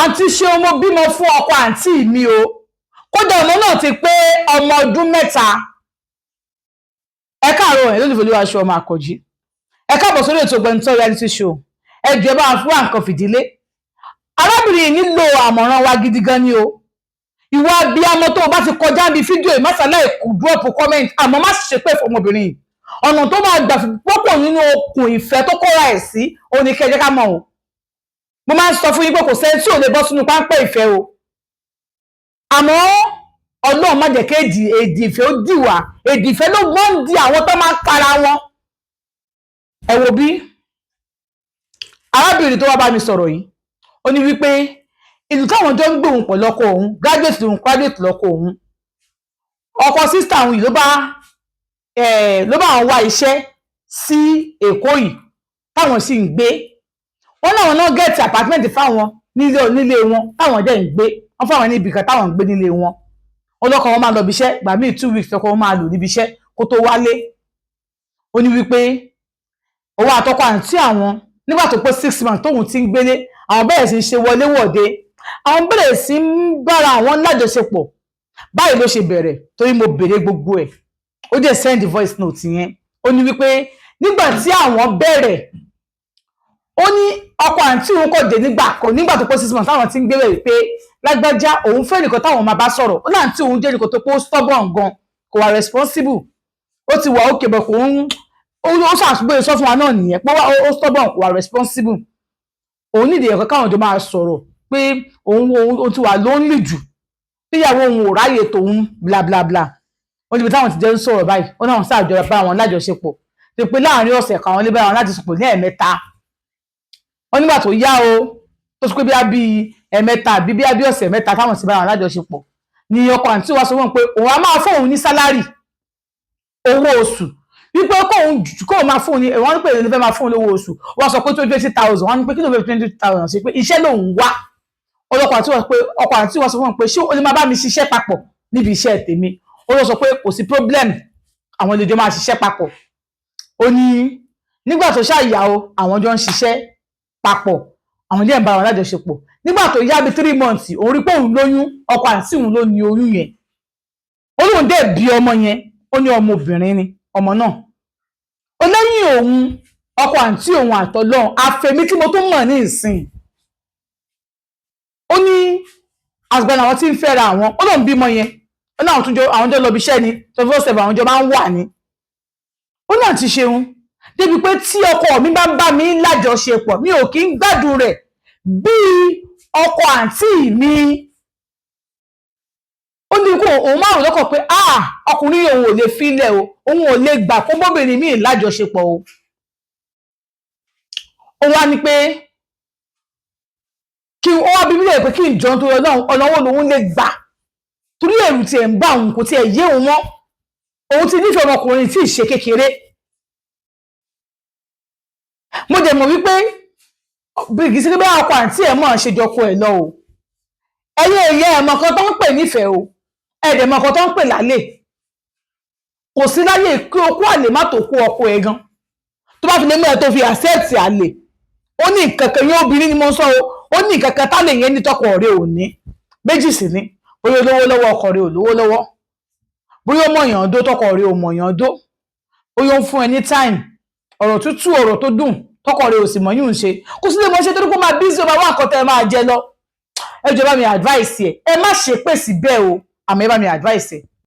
àǹtí ṣeun mo bímọ fún ọkọ àǹtí mi o kódà ọmọ náà ti pé ọmọ ọdún 3 ẹ káàárọ̀ ẹ̀ lólùfẹ́ olúwa ṣe ọmọ àkọ́jí ẹ káàbọ̀ sórí ètò Ògbẹ́nutọ́ reality show ẹ jẹ́ bá fún nǹkan fìdílé arábìnrin yìí nílò àmọ̀ràn wa gidi gan ni o ìwà abiyamọ tó o bá ti kọjá bí fídíò ìmọ̀sálà èkó drop comment àmọ́ má ṣe pé fọmọbìnrin yìí ọ̀nà tó máa gbà pọ́pọ̀ nínú okùn ìfẹ́ tó kóra ẹ̀ sí òní kẹjẹ́ ká mọ̀ o mo máa ń sọ fún yín pé kò sẹ́ni tí ò lè bọ́ sínú páńpẹ́ ìfẹ́ o àmọ́ ọlọ́run má jẹ́ kí èdè ìfẹ́ ó dìwà èdè ìfẹ́ ló gbọ́n di àwọn tó máa ń para wọn ẹ wo bí arábìnrin tó wá bá mi sọ̀rọ̀ yìí ó ní wípé ìlú táwọn jọ ń gbé òun pẹ̀lú ọkọ òun graduate lọ́kọ òun ọkọ sísítà òun yìí ló bá àwọn wá iṣẹ́ sí Èkó yìí táwọn sì ń gbé wọn náà náà gẹ̀ẹ́tì apartment fáwọn nílé wọn táwọn jẹ́ ń gbé wọn fáwọn níbi kan táwọn ń gbé nílé wọn ọlọ́kọ wọn máa lọ bí iṣẹ́ gbà míì 2 weeks ọkọ wọn máa lò níbi iṣẹ́ kó tó wálé ó ní wípé òun àtọkọ àǹtí àwọn nígbà tó pé 6 months tóun ti ń gbélé àwọn bẹ̀rẹ̀ sí ṣe wọléwọ̀de àwọn bẹ̀rẹ̀ sí ń bára àwọn lájọṣepọ̀ báyìí ló ṣe bẹ̀rẹ̀ torí mo bèrè gbogbo ẹ̀ ó dẹ̀ send voice note yẹn ó ní wípé nígbà tí àwọn bẹ̀rẹ̀ ó ní ọkọ àǹtí òun kò dé nígbà tó pé 6 months táwọn ti ń gbélé pé lágbájá òun fẹ́ nìkan táwọn máa bá sọ̀rọ̀ ó láǹtí òun jẹ́ nìkan tó pé ó stubborn gan kò wà responsible ó ti wà ókè bọ̀ kò ń ó ṣàtúgbò sọ fún wa náà nìyẹn pé ó stubborn kò wà responsible òun nídìí ẹ̀kọ́ káwọn jọ máa sọ̀rọ̀ pé òun ti wà lonely jù níyàwó òun ò ráyè tòun bla bla bla ó níbi táwọn ti jẹ́ ń sọ̀rọ̀ báyìí ó náà ṣàjọra bá wọn lájọṣepọ̀ ti pé láàrin ọ̀sẹ̀ kan àwọn lè bá wọn lájọṣepọ̀ ní ẹ̀mẹ́ta wọ́n nígbà tó yá o tó sọ pé bí ẹ̀mẹ́ta àbí bí ọ̀sẹ̀ mẹ́ta táwọn ti bá wọn lájọṣepọ̀ ni ọkọ àǹtí wa sọ wọn pé òun á máa fún òun ní sálárì owó oṣù wípé kóun máa fún un ní wọ́n ní pé èlé fẹ́ máa fún un lówó oṣù wọ́n sọ pé 20,000 wọ́n ní pé kí ló fẹ́ 20,000 sí pé iṣẹ́ lòun wá ọkọ àǹtí wa sọ fún wọn pé ṣé o lè máa bá mi ṣiṣẹ́ papọ̀ níbi iṣẹ́ tèmi ó lọ sọ pé kò sí problem àwọn lè jọ máa ṣiṣẹ́ papọ̀ ó ní nígbà tó ṣàyà o àwọn jọ ń ṣiṣẹ́ papọ̀ àwọn ilé ẹ̀ ń bá wọn lájọṣepọ̀ nígbà tó yá bí 3 months òun rí pé òun lóyún ọkọ àǹtí òun ló ní oyún yẹn ó lóun dẹ̀ bí ọmọ yẹn ó ní ọmọbìnrin ni ọmọ náà ó lẹ́yìn òun ọkọ àǹtí òun àtọlọ́run àfẹ̀mí tí mo tún mọ̀ ní ìsìn ó ní àgbẹ̀nà àwọn tí ń fẹ́ra àwọn ó lóun bímọ yẹn ó ní àwọn jọ lọ bí iṣẹ́ ni 24/7 àwọn jọ máa ń wà ní ó náà ti ṣeun débi pé tí ọkọ mi bá ń bá mi lájọṣepọ̀ mi ò kí ń gbádùn rẹ̀ bí ọkọ àǹtí mi ó ní kó òun márùn lọ́kàn pé ọkùnrin òun ò lè filẹ̀ o òun ò lè gbà kó bóbìnrin míì lájọṣepọ̀ o ó wá ní pé kí ó wá bíbí rẹ̀ pé kí n jọ nítorí ọlọ́wọ́ lòun lè gbà torí ẹ̀rù tiẹ̀ ń bá òun kò tiẹ̀ yé òun mọ́ òun ti nífẹ̀ẹ́ ọmọkùnrin tí ì ṣe kékeré mo dẹ̀ mọ̀ wípé bíríkì sí pé ọkọ àǹtí ẹ̀ mọ̀ ṣe jọkọ ẹ̀ lọ o ẹ̀yin èyí ẹ̀mọ̀ kan tó ń pè nífẹ̀ẹ́ o ẹ̀dẹ̀mọ̀ kan tó ń pè lálẹ́ kò sí láyé kí okú àlè má tó kú ọkọ ẹ̀ gan tó bá fi lè mẹ́rin tó fi àṣẹ́ẹ̀tì àlè ó ní ìkankan yẹn obìnrin ni mo sọ o ó ní ìkankan tálè yẹn ní tọkọ rẹ̀ ò ní méjì sí ní bóyá olówó lọ́wọ́ ọkọ rẹ̀ ò lówó lọ́wọ́ bóyá ó mọ̀yàn dó tọkọ rẹ̀ ò mọ̀yàn dó bóyá ó ń fún ẹ ní time ọ̀rọ̀ tútù ọ̀rọ̀ tó dùn tọkọ rẹ̀ ò sì mọ̀yún ṣe kó sì lè mọ̀ ṣe torí pé ó máa bízí ọba wà kọ́tẹ́ ẹ máa jẹ lọ ẹ jọ̀ọ́ bá mi advice ẹ má ṣe pèsè bẹ́ẹ̀ o àmọ́ ẹ bá mi advice ẹ